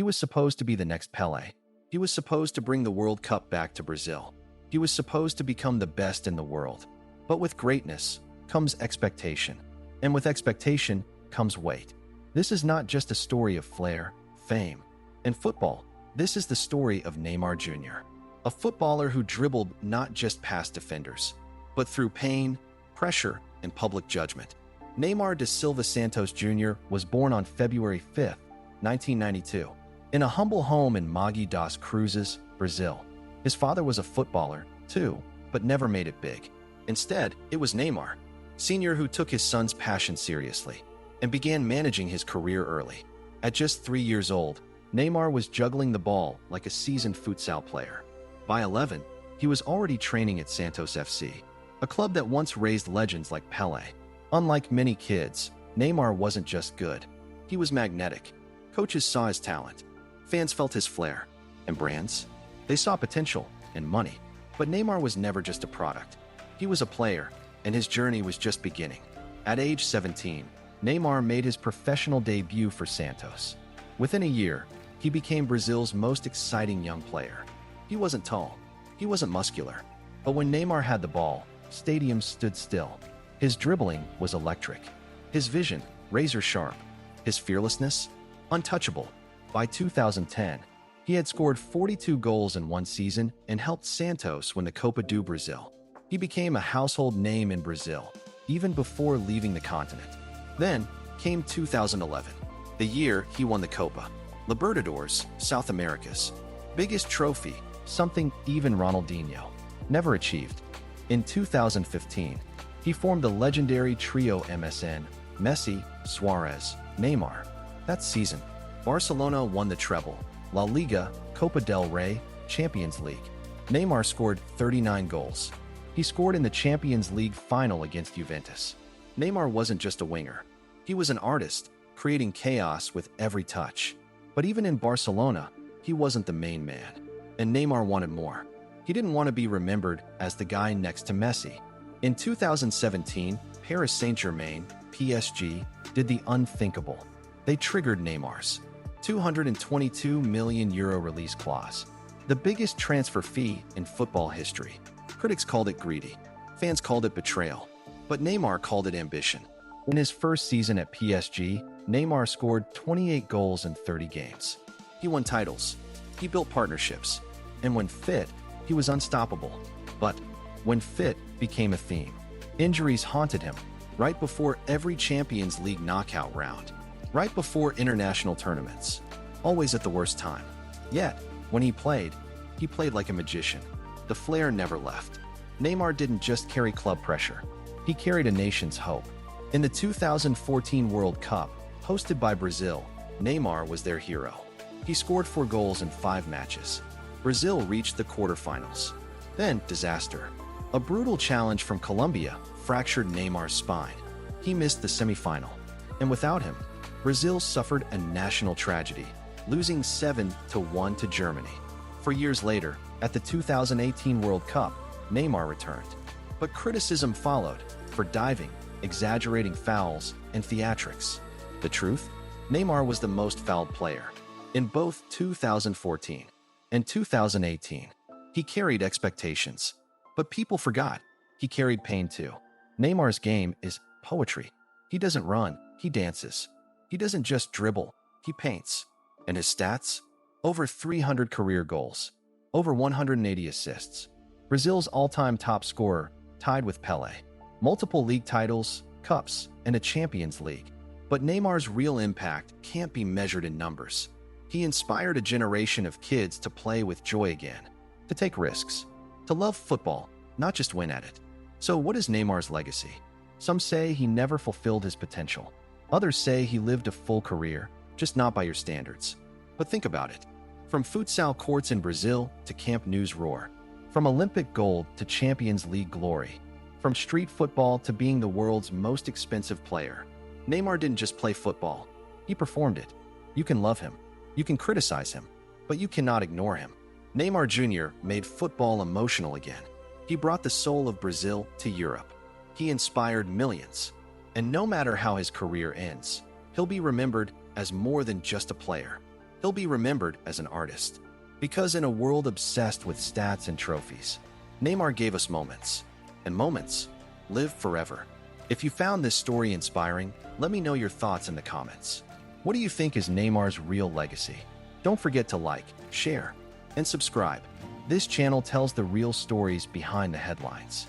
He was supposed to be the next Pelé. He was supposed to bring the World Cup back to Brazil. He was supposed to become the best in the world. But with greatness comes expectation. And with expectation comes weight. This is not just a story of flair, fame, and football. This is the story of Neymar Jr., a footballer who dribbled not just past defenders, but through pain, pressure, and public judgment. Neymar da Silva Santos Jr. was born on February 5, 1992, in a humble home in Mogi das Cruzes, Brazil. His father was a footballer, too, but never made it big. Instead, it was Neymar Sr. who took his son's passion seriously and began managing his career early. At just 3 years old, Neymar was juggling the ball like a seasoned futsal player. By 11, he was already training at Santos FC, a club that once raised legends like Pelé. Unlike many kids, Neymar wasn't just good. He was magnetic. Coaches saw his talent. Fans felt his flair. And brands? They saw potential and money. But Neymar was never just a product. He was a player, and his journey was just beginning. At age 17, Neymar made his professional debut for Santos. Within a year, he became Brazil's most exciting young player. He wasn't tall. He wasn't muscular. But when Neymar had the ball, stadiums stood still. His dribbling was electric. His vision, razor sharp. His fearlessness, untouchable. By 2010, he had scored 42 goals in one season and helped Santos win the Copa do Brasil. He became a household name in Brazil, even before leaving the continent. Then came 2011, the year he won the Copa Libertadores, South America's biggest trophy, something even Ronaldinho never achieved. In 2015, he formed the legendary trio MSN, Messi, Suarez, Neymar. That season, Barcelona won the treble, La Liga, Copa del Rey, Champions League. Neymar scored 39 goals. He scored in the Champions League final against Juventus. Neymar wasn't just a winger. He was an artist, creating chaos with every touch. But even in Barcelona, he wasn't the main man. And Neymar wanted more. He didn't want to be remembered as the guy next to Messi. In 2017, Paris Saint-Germain, PSG, did the unthinkable. They triggered Neymar's €222 million release clause, the biggest transfer fee in football history. Critics called it greedy. Fans called it betrayal. But Neymar called it ambition. In his first season at PSG, Neymar scored 28 goals in 30 games. He won titles. He built partnerships. And when fit, he was unstoppable. But when fit became a theme, injuries haunted him right before every Champions League knockout round, right before international tournaments, always at the worst time. Yet, when he played like a magician. The flair never left. Neymar didn't just carry club pressure. He carried a nation's hope. In the 2014 World Cup, hosted by Brazil, Neymar was their hero. He scored 4 goals in 5 matches. Brazil reached the quarterfinals. Then, disaster. A brutal challenge from Colombia fractured Neymar's spine. He missed the semifinal. And without him, Brazil suffered a national tragedy, losing 7-1 to Germany. 4 years later, at the 2018 World Cup, Neymar returned. But criticism followed for diving, exaggerating fouls, and theatrics. The truth? Neymar was the most fouled player. In both 2014 and 2018, he carried expectations. But people forgot, he carried pain too. Neymar's game is poetry. He doesn't run, he dances. He doesn't just dribble, he paints. And his stats? Over 300 career goals. Over 180 assists. Brazil's all-time top scorer, tied with Pelé. Multiple league titles, cups, and a Champions League. But Neymar's real impact can't be measured in numbers. He inspired a generation of kids to play with joy again, to take risks, to love football, not just win at it. So what is Neymar's legacy? Some say he never fulfilled his potential. Others say he lived a full career, just not by your standards. But think about it. From futsal courts in Brazil to Camp Nou's roar. From Olympic gold to Champions League glory. From street football to being the world's most expensive player. Neymar didn't just play football. He performed it. You can love him. You can criticize him. But you cannot ignore him. Neymar Jr. made football emotional again. He brought the soul of Brazil to Europe. He inspired millions. And no matter how his career ends, he'll be remembered as more than just a player. He'll be remembered as an artist. Because in a world obsessed with stats and trophies, Neymar gave us moments. And moments live forever. If you found this story inspiring, let me know your thoughts in the comments. What do you think is Neymar's real legacy? Don't forget to like, share, and subscribe. This channel tells the real stories behind the headlines.